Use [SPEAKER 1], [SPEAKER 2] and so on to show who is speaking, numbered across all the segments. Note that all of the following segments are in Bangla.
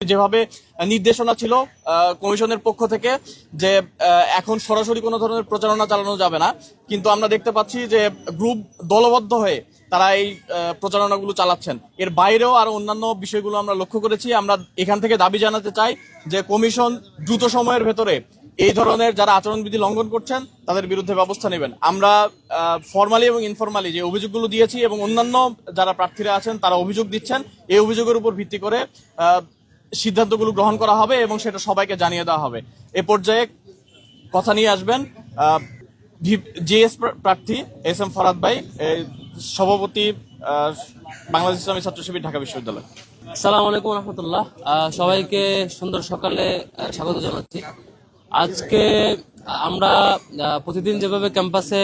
[SPEAKER 1] যেভাবে নির্দেশনা ছিল কমিশনের পক্ষ থেকে যে এখন সরাসরি কোনো ধরনের প্রচারণা চালানো যাবে না, কিন্তু আমরা দেখতে পাচ্ছি যে গ্রুপ দলবদ্ধ হয়ে তারা এই প্রচারণাগুলো চালাচ্ছেন। এর বাইরেও আরো অন্যান্য বিষয়গুলো আমরা লক্ষ্য করেছি। আমরা এখান থেকে দাবি জানাতে চাই যে কমিশন দ্রুত সময়ের ভেতরে এই ধরনের যারা আচরণবিধি লঙ্ঘন করছেন তাদের বিরুদ্ধে ব্যবস্থা নেবেন। আমরা ফর্মালি এবং ইনফরমালি যে অভিযোগগুলো দিয়েছি এবং অন্যান্য যারা প্রার্থীরা আছেন তারা অভিযোগ দিচ্ছেন, এই অভিযোগের উপর ভিত্তি করে সিদ্ধান্তগুলো গ্রহণ করা হবে এবং সেটা সবাইকে জানিয়ে দেওয়া হবে। এ পর্যায়ে কথা নিয়ে আসবেন জিএস প্রার্থী এস এম ফরাদ ভাই, সভাপতি বাংলাদেশ ইসলামী ছাত্র শিবির, ঢাকা বিশ্ববিদ্যালয়।
[SPEAKER 2] আসসালামু আলাইকুম রহমতুল্লাহ। সবাইকে সুন্দর সকালে স্বাগত জানাচ্ছি। আজকে আমরা প্রতিদিন যেভাবে ক্যাম্পাসে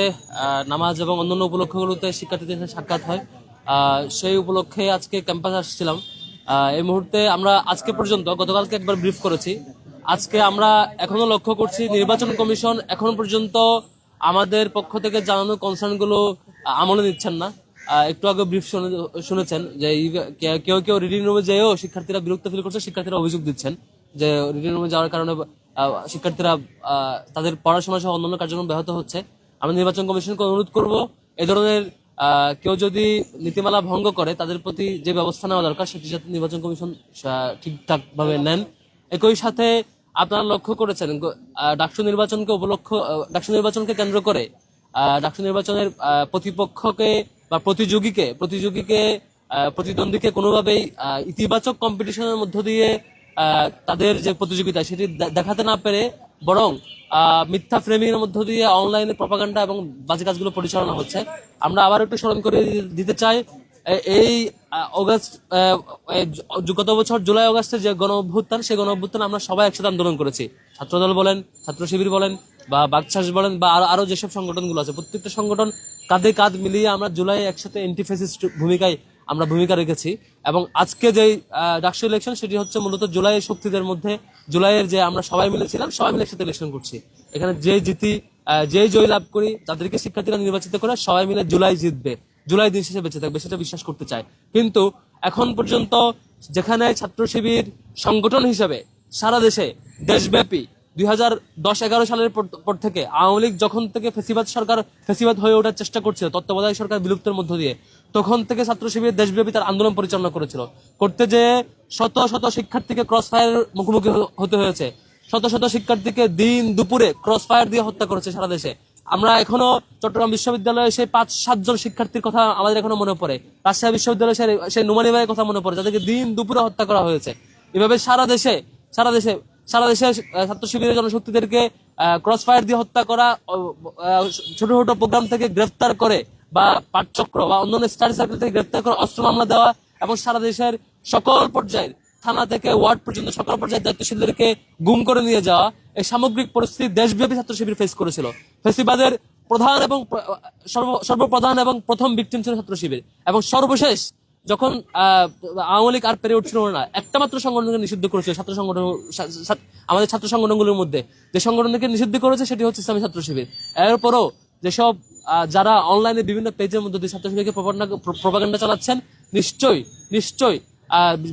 [SPEAKER 2] নামাজ এবং অন্যান্য উপলক্ষগুলোতে শিক্ষার্থীদের সাথে সাক্ষাৎ হয়, সেই উপলক্ষে আজকে ক্যাম্পাসে আসছিলাম। এই মুহূর্তে আমরা আজকে পর্যন্ত গতকালকে একবার ব্রিফ করেছি। আজকে আমরা এখনো লক্ষ্য করছি নির্বাচন কমিশন এখন পর্যন্ত আমাদের পক্ষ থেকে জানানো কনসার্নগুলো আমলে নিচ্ছেন না। একটু আগে ব্রিফ শুনেছেন যে কেউ কেউ রিডিং রুমে যেও শিক্ষার্থীরা বিরক্ত ফিল করছে, শিক্ষার্থীরা অভিযোগ দিচ্ছেন যে রিডিং রুমে যাওয়ার কারণে শিক্ষার্থীরা তাদের পড়াশোনা সহ অন্যান্য কার্যক্রম ব্যাহত হচ্ছে। আমরা নির্বাচন কমিশনকে অনুরোধ করব এই ধরনের কেউ যদি নীতিমালা ভঙ্গ করে তাদের প্রতি যে ব্যবস্থা নেওয়া দরকার সেটি যাতে নির্বাচন কমিশন ঠিকঠাক ভাবে নেন। একই সাথে আপনারা লক্ষ্য করেছেন ডাকসু নির্বাচনকে কেন্দ্র করে ডাকসু নির্বাচনের প্রতিপক্ষকে বা প্রতিদ্বন্দ্বীকে কোনোভাবেই ইতিবাচক কম্পিটিশনের মধ্য দিয়ে তাদের যে প্রতিযোগিতা সেটি দেখাতে না পেরে বরং মিথ্যা ফ্রেমিং এর মধ্য দিয়ে অনলাইনে প্রপাগান্ডা এবং বাজে কাজগুলো পরিচালনা হচ্ছে। আমরা আবার একটু স্মরণ করে দিতে চাই, এই গত বছর জুলাই অগাস্টে যে গণ অভ্যুত্থান, সেই গণ অভ্যুত্থান আমরা সবাই একসাথে আন্দোলন করেছি। ছাত্রদল বলেন, ছাত্র শিবির বলেন বা বাকশাস বলেন বা আরো যেসব সংগঠনগুলো আছে, প্রত্যেকটা সংগঠন কাঁধে কাঁধ মিলিয়ে আমরা জুলাই একসাথে অ্যান্টিফ্যাসিস্ট ভূমিকা রেখেছি। এবং আজকে যে ডাকসু ইলেকশন সেটি হচ্ছে মূলত জুলাইয়ের শক্তিদের মধ্যে, জুলাইয়ের যে আমরা সবাই মিলেছিলাম, সবাই মিলে একসাথে ইলেকশন করছি। এখানে যে জিতি যে জয় লাভ করি তাদেরকে শিক্ষার্থীরা নির্বাচিত করে সবাই মিলে জুলাই জিতবে, জুলাই দিন শেষে বেঁচে থাকবে, সেটা বিশ্বাস করতে চায়। কিন্তু এখন পর্যন্ত যেখানে ছাত্র শিবির সংগঠন হিসেবে সারা দেশে দেশব্যাপী 2010-11 সালের পর থেকে আওয়ামী লীগ যখন থেকে ফেসিবাদ হয়ে ওঠার চেষ্টা করছিল তত্ত্বাবধায়ক সরকার বিলুপ্তের মধ্য দিয়ে, তখন থেকে ছাত্র শিবির দেশব্যাপী তার আন্দোলন পরিচালনা করতে যে শত শত শিক্ষার্থীকে ক্রস ফায়ার মুখোমুখি হতে হয়েছে, শত শত শিক্ষার্থীকে দিন দুপুরে ক্রস ফায়ার দিয়ে হত্যা করেছে সারা দেশে। আমরা এখনো চট্টগ্রাম বিশ্ববিদ্যালয়ে সেই 5-7 জন শিক্ষার্থীর কথা আমাদের এখনো মনে পড়ে, রাজশাহী বিশ্ববিদ্যালয়ে সেই নুমানি ভাইয়ের কথা মনে পড়ে, যাদেরকে দিন দুপুরে হত্যা করা হয়েছে। এভাবে সারা দেশে ছাত্র শিবিরের জনশক্তিদেরকে ক্রস ফায়ার দিয়ে হত্যা করা, ছোট ছোট প্রোগ্রাম থেকে গ্রেফতার করে বা পাঠচক্র বা অন্যান্য স্টাডি সার্কেল থেকে গ্রেফতার করে অস্ত্র মামলা দেওয়া এবং সারা দেশের সকল পর্যায়ের থানা থেকে ওয়ার্ড পর্যন্ত সকল পর্যায়ের দায়িত্বশীলদেরকে গুম করে নিয়ে যাওয়া, এই সামগ্রিক পরিস্থিতি দেশব্যাপী ছাত্র শিবির ফেস করেছিল। ফেসিবাদের সর্বপ্রধান এবং প্রথম ভিকটিম ছিল ছাত্র শিবির। এবং সর্বশেষ যখন আওয়ামী লীগ আর পেরে উঠছিল না, একটা মাত্র সংগঠনকে নিষিদ্ধ করেছিল আমাদের ছাত্র সংগঠনগুলোর মধ্যে যে সংগঠনকে নিষিদ্ধ করেছে সেটি হচ্ছে ইসলামী ছাত্র শিবির। এরপরও যেসব যারা অনলাইনে বিভিন্ন পেজের মধ্যে দিয়ে ছাত্র শিবিরকে প্রপাগান্ডা চালাচ্ছেন, নিশ্চয়ই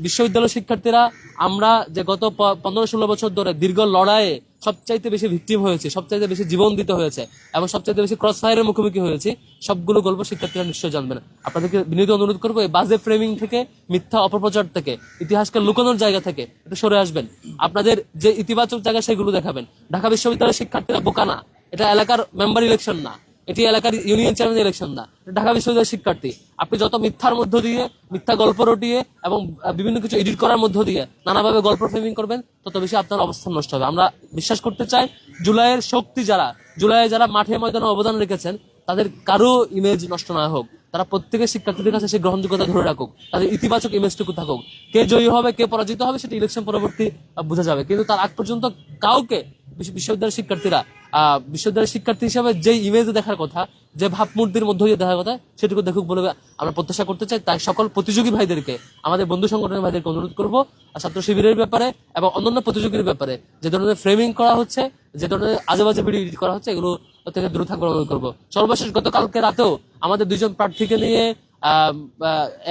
[SPEAKER 2] বিশ্ববিদ্যালয় শিক্ষার্থীরা আমরা যে গত 15-16 বছর ধরে দীর্ঘ লড়াইয়ে সবচাইতে বেশি ভিকটিম হয়েছে, সবচাইতে বেশি জীবন দিতে হয়েছে এবং সবচাইতে বেশি ক্রস ফায়ারের মুখোমুখি হয়েছে, সবগুলো গল্প শিক্ষার্থীরা নিশ্চয়ই জানবেন। আপনাদেরকে বিনীত অনুরোধ করবো এই বাজে ফ্রেমিং থেকে, মিথ্যা অপপ্রচার থেকে, ইতিহাসকে লুকানোর জায়গা থেকে একটু সরে আসবেন। আপনাদের যে ইতিবাচক জায়গা সেগুলো দেখাবেন। ঢাকা বিশ্ববিদ্যালয়ের শিক্ষার্থীরা বোকা না, এটা এলাকার মেম্বার ইলেকশন না, এটি এলাকার ইউনিয়ন চেয়ারম্যান ইলেকশন না, ঢাকা বিশ্ববিদ্যালয়ের শিক্ষার্থী। আপনি যত মিথ্যার মধ্য দিয়ে, মিথ্যা গল্প রটিয়ে এবং বিভিন্ন কিছু এডিট করার মধ্য দিয়ে নানাভাবে গল্প ফ্রেমিং করবেন, তত বেশি আপনার অবস্থান নষ্ট হবে। আমরা বিশ্বাস করতে চাই জুলাইয়ের শক্তি জুলাইয়ে যারা মাঠে ময়দানে অবদান রেখেছেন তাদের কারো ইমেজ নষ্ট না হোক, তারা প্রত্যেকের শিক্ষার্থীদের কাছে সেই গ্রহণযোগ্যতা ধরে রাখুক, তাদের ইতিবাচক ইমেজটুকু থাকুক। কে জয়ী হবে কে পরাজিত হবে সেটা ইলেকশন পরবর্তী বোঝা যাবে, কিন্তু তার আগ পর্যন্ত কাউকে বিশ্ববিদ্যালয়ের শিক্ষার্থী হিসেবে যে ইমেজ দেখার কথা, যে ভাবমূর্তির মধ্য দিয়ে দেখার কথা, সেটুকু দেখুক বলে আমরা প্রত্যাশা করতে চাই। তাই সকল প্রতিযোগী ভাইদেরকে, আমাদের বন্ধু সংগঠনের ভাইদেরকে অনুরোধ করবো ছাত্র শিবিরের ব্যাপারে এবং অন্যান্য প্রতিযোগীর ব্যাপারে যে ধরনের ফ্রেমিং করা হচ্ছে, যে ধরনের আজেবাজে ভিডিও এডিট করা হচ্ছে, এগুলো থেকে দূরে থাকবার অনুরোধ করবো। সর্বশেষ গতকালকে রাতেও আমাদের 2 জন প্রার্থীকে নিয়ে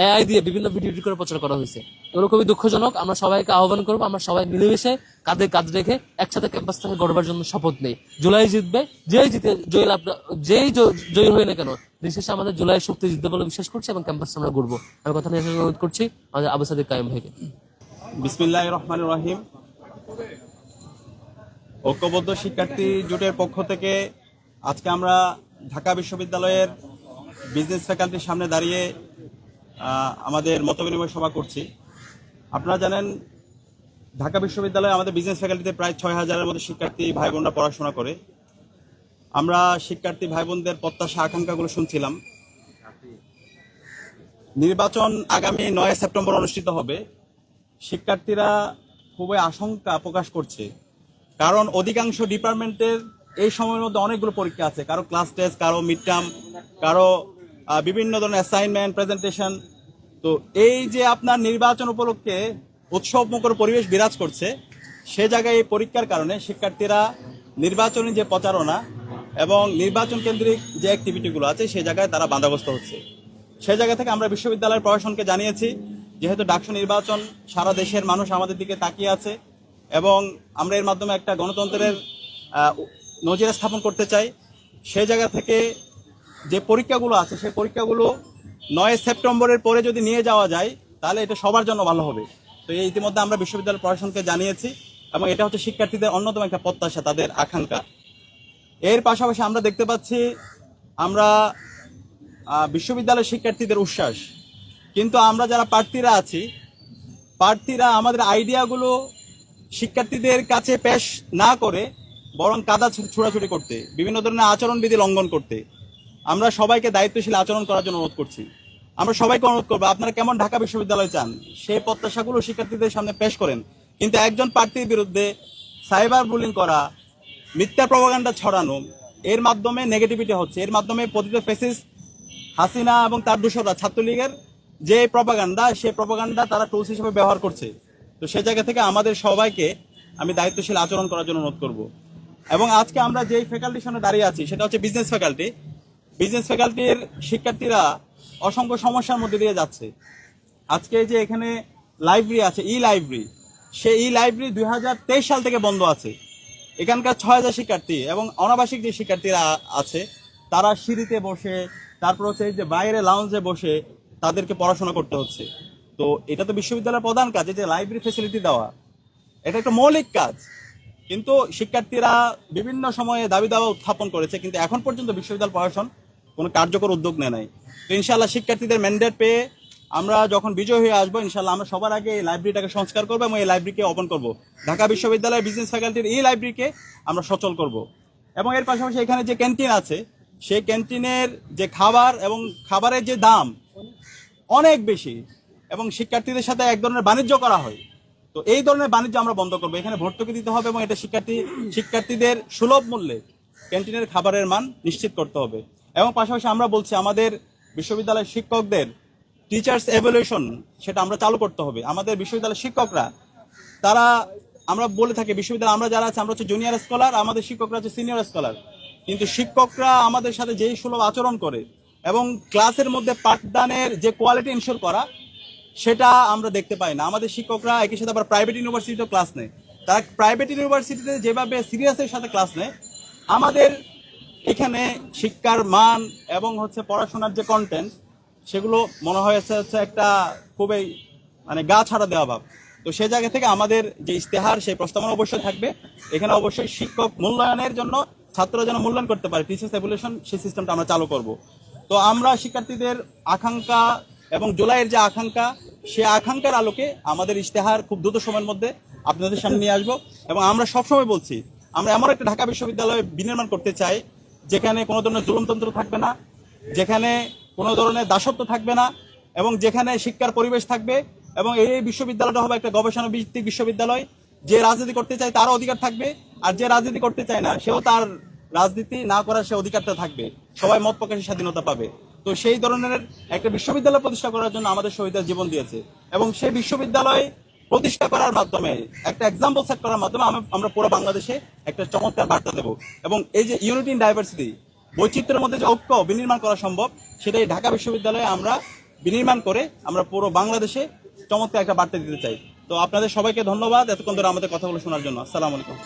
[SPEAKER 2] এআই দিয়ে বিভিন্ন ভিডিও এডিট করে প্রচার করা হয়েছে। এগুলো খুবই দুঃখজনক। আমরা সবাইকে আহ্বান করবো, আমরা সবাই মিলেমিশে কাঁধে কাঁধ রেখে একসাথে ক্যাম্পাস থেকে গড়বার জন্য শপথ নেই। জুলাই জিতবে, যেই জয়ী হয়ে না কেন, দিন শেষে আমাদের জুলাই শক্তি জিতবে বলে বিশ্বাস করছি এবং ক্যাম্পাস আমরা ঘুরবো। আমি কথা নিয়ে অনুরোধ করছি আমাদের আবু সাদিক কায়েম ভাইকে।
[SPEAKER 3] বিসমিল্লাহির রহমানির রহিম। ঐক্যবদ্ধ শিক্ষার্থী জোটের পক্ষ থেকে আজকে আমরা ঢাকা বিশ্ববিদ্যালয়ের বিজনেস ফ্যাকাল্টির সামনে দাঁড়িয়ে আমাদের মতবিনিময় সভা করছি। আপনারা জানেন ঢাকা বিশ্ববিদ্যালয়ে আমাদের বিজনেস ফ্যাকাল্টিতে প্রায় 6,000-এর মতো শিক্ষার্থী ভাই বোনরা পড়াশোনা করে। আমরা শিক্ষার্থী ভাই বোনদের প্রত্যাশা আকাঙ্ক্ষাগুলো শুনছিলাম। নির্বাচন আগামী 9 সেপ্টেম্বর অনুষ্ঠিত হবে। শিক্ষার্থীরা খুবই আশঙ্কা প্রকাশ করছে, কারণ অধিকাংশ ডিপার্টমেন্টের এই সময়ের মধ্যে অনেকগুলো পরীক্ষা আছে, কারো ক্লাস টেস্ট, কারো মিড টার্ম, কারো বিভিন্ন ধরনের অ্যাসাইনমেন্ট, প্রেজেন্টেশন। তো এই যে আপনার নির্বাচন উপলক্ষে উৎসবমুখর পরিবেশ বিরাজ করছে, সে জায়গায় এই পরীক্ষার কারণে শিক্ষার্থীরা নির্বাচনী যে প্রচারণা এবং নির্বাচন কেন্দ্রিক যে অ্যাক্টিভিটিগুলো আছে সেই জায়গায় তারা বাধাগ্রস্ত হচ্ছে। সেই জায়গা থেকে আমরা বিশ্ববিদ্যালয়ের প্রশাসনকে জানিয়েছি, যেহেতু ডাকসু নির্বাচন সারা দেশের মানুষ আমাদের দিকে তাকিয়ে আছে এবং আমরা এর মাধ্যমে একটা গণতন্ত্রের নজির স্থাপন করতে চাই, সেই জায়গা থেকে যে পরীক্ষাগুলো আছে সেই পরীক্ষাগুলো 9 সেপ্টেম্বরের পরে যদি নিয়ে যাওয়া যায় তাহলে এটা সবার জন্য ভালো হবে। তো এই ইতিমধ্যে আমরা বিশ্ববিদ্যালয় প্রশাসনকে জানিয়েছি এবং এটা হচ্ছে শিক্ষার্থীদের অন্যতম একটা প্রত্যাশা, তাদের আকাঙ্ক্ষা। এর পাশাপাশি আমরা দেখতে পাচ্ছি আমরা বিশ্ববিদ্যালয়ের শিক্ষার্থীদের উচ্ছ্বাস, কিন্তু আমরা যারা প্রার্থীরা আমাদের আইডিয়াগুলো শিক্ষার্থীদের কাছে পেশ না করে বরং কাদা ছুড়াছুড়ি করতে, বিভিন্ন ধরনের আচরণবিধি লঙ্ঘন করতে, আমরা সবাইকে দায়িত্বশীল আচরণ করার জন্য অনুরোধ করছি। আমরা সবাইকে অনুরোধ করবো, আপনারা কেমন ঢাকা বিশ্ববিদ্যালয় চান সেই প্রত্যাশাগুলো শিক্ষার্থীদের সামনে পেশ করেন, কিন্তু একজন প্রার্থীর বিরুদ্ধে সাইবার বুলিং করা, মিথ্যা প্রপাগান্ডা ছড়ানো, এর মাধ্যমে নেগেটিভিটি হচ্ছে। এর মাধ্যমে প্রতিটা ফেসিস হাসিনা এবং তার দূষররা ছাত্রলীগের যে প্রপাগান্ডা, সেই প্রপাগান্ডা তারা টুলস হিসেবে ব্যবহার করছে। তো সেই জায়গা থেকে আমাদের সবাইকে আমি দায়িত্বশীল আচরণ করার জন্য অনুরোধ করব। এবং আজকে আমরা যেই ফ্যাকাল্টির সামনে দাঁড়িয়ে আছি সেটা হচ্ছে বিজনেস ফ্যাকাল্টি। বিজনেস ফ্যাকাল্টির শিক্ষার্থীরা অসংখ্য সমস্যার মধ্যে দিয়ে যাচ্ছে। আজকে যে এখানে লাইব্রেরি আছে, লাইব্রেরি, সেই লাইব্রেরি 2023 সাল থেকে বন্ধ আছে। এখানকার 6,000 শিক্ষার্থী এবং অনাবাসিক যে শিক্ষার্থীরা আছে তারা সিঁড়িতে বসে, তারপর হচ্ছে যে বাইরে লাউঞ্জে বসে তাদেরকে পড়াশোনা করতে হচ্ছে। তো এটা তো বিশ্ববিদ্যালয়ের প্রধান কাজ, যে লাইব্রেরি ফেসিলিটি দেওয়া, এটা একটা মৌলিক কাজ। কিন্তু শিক্ষার্থীরা বিভিন্ন সময়ে দাবি দাওয়া উত্থাপন করেছে, কিন্তু এখন পর্যন্ত বিশ্ববিদ্যালয় প্রশাসন কোনো কার্যকর উদ্যোগ নেয় নাই। তো ইনশাআল্লাহ শিক্ষার্থীদের ম্যান্ডেট পেয়ে আমরা যখন বিজয় হয়ে আসবো, ইনশাআল্লাহ আমরা সবার আগে এই লাইব্রেরিটাকে সংস্কার করবো এবং এই লাইব্রেরিকে ওপেন করবো। ঢাকা বিশ্ববিদ্যালয়ের বিজনেস ফ্যাকাল্টির এই লাইব্রেরিকে আমরা সচল করব। এবং এর পাশাপাশি এখানে যে ক্যান্টিন আছে, সেই ক্যান্টিনের যে খাবার এবং খাবারের যে দাম অনেক বেশি এবং শিক্ষার্থীদের সাথে এক ধরনের বাণিজ্য করা হয়। তো এই ধরনের বাণিজ্য আমরা বন্ধ করবো। এখানে ভর্তুকি দিতে হবে এবং এটা শিক্ষার্থীদের সুলভ মূল্যে ক্যান্টিনের খাবারের মান নিশ্চিত করতে হবে। এবং পাশাপাশি আমরা বলছি আমাদের বিশ্ববিদ্যালয়ের শিক্ষকদের টিচার্স এভ্যালুয়েশন সেটা আমরা চালু করতে হবে। আমাদের বিশ্ববিদ্যালয়ের শিক্ষকরা তারা, আমরা বলে থাকি বিশ্ববিদ্যালয় আমরা যারা আছে আমরা হচ্ছে জুনিয়র স্কলার, আমাদের শিক্ষকরা হচ্ছে সিনিয়র স্কলার, কিন্তু শিক্ষকরা আমাদের সাথে যেই সুলভ আচরণ করে এবং ক্লাসের মধ্যে পাঠদানের যে কোয়ালিটি ইনশিওর করা সেটা আমরা দেখতে পাই না। আমাদের শিক্ষকরা একই সাথে আবার প্রাইভেট ইউনিভার্সিটিতেও ক্লাস নেয়। তারা প্রাইভেট ইউনিভার্সিটিতে যেভাবে সিরিয়াসের সাথে ক্লাস নেয়, আমাদের এখানে শিক্ষার মান এবং হচ্ছে পড়াশোনার যে কন্টেন্ট সেগুলো মনে হয়েছে হচ্ছে একটা খুবই গা ছাড়া দেওয়া ভাব। তো সেই জায়গা থেকে আমাদের যে ইস্তেহার সেই প্রস্তাবনা অবশ্যই থাকবে। এখানে অবশ্যই শিক্ষক মূল্যায়নের জন্য ছাত্ররা যেন মূল্যায়ন করতে পারে, টিচার্স এভ্যালুয়েশন সেই সিস্টেমটা আমরা চালু করব। তো আমরা শিক্ষার্থীদের আকাঙ্ক্ষা এবং জুলাইয়ের যে আকাঙ্ক্ষা, সেই আকাঙ্ক্ষার আলোকে আমাদের ইস্তেহার খুব দ্রুত সময়ের মধ্যে আপনাদের সামনে নিয়ে আসবো। এবং আমরা সবসময় বলছি আমরা এমন একটা ঢাকা বিশ্ববিদ্যালয় বিনির্মাণ করতে চাই যেখানে কোনো ধরনের জুলুমতন্ত্র থাকবে না, যেখানে কোনো ধরনের দাসত্ব থাকবে না, এবং যেখানে শিক্ষার পরিবেশ থাকবে। এবং এই বিশ্ববিদ্যালয়টা হবে একটা গবেষণা ভিত্তিক বিশ্ববিদ্যালয়। যে রাজনীতি করতে চায় তারও অধিকার থাকবে, আর যে রাজনীতি করতে চায় না সেও তার রাজনীতি না করার সে অধিকারটা থাকবে, সবাই মত প্রকাশের স্বাধীনতা পাবে। তো সেই ধরনের একটা বিশ্ববিদ্যালয় প্রতিষ্ঠা করার জন্য আমাদের শহীদরা জীবন দিয়েছে এবং সেই বিশ্ববিদ্যালয় প্রতিষ্ঠা করার মাধ্যমে একটা এক্সাম্পল সেট করার মাধ্যমে আমরা পুরো বাংলাদেশে একটা চমৎকার বার্তা দেব। এবং এই যে ইউনিটি ইন ডাইভার্সিটি, বৈচিত্র্যের মধ্যে যে ঐক্য বিনির্মাণ করা সম্ভব, সেটাই ঢাকা বিশ্ববিদ্যালয়ে আমরা বিনির্মাণ করে আমরা পুরো বাংলাদেশে চমৎকার একটা বার্তা দিতে চাই। তো আপনাদের সবাইকে ধন্যবাদ এতক্ষণ ধরে আমাদের কথাগুলো শোনার জন্য। আসসালামু আলাইকুম।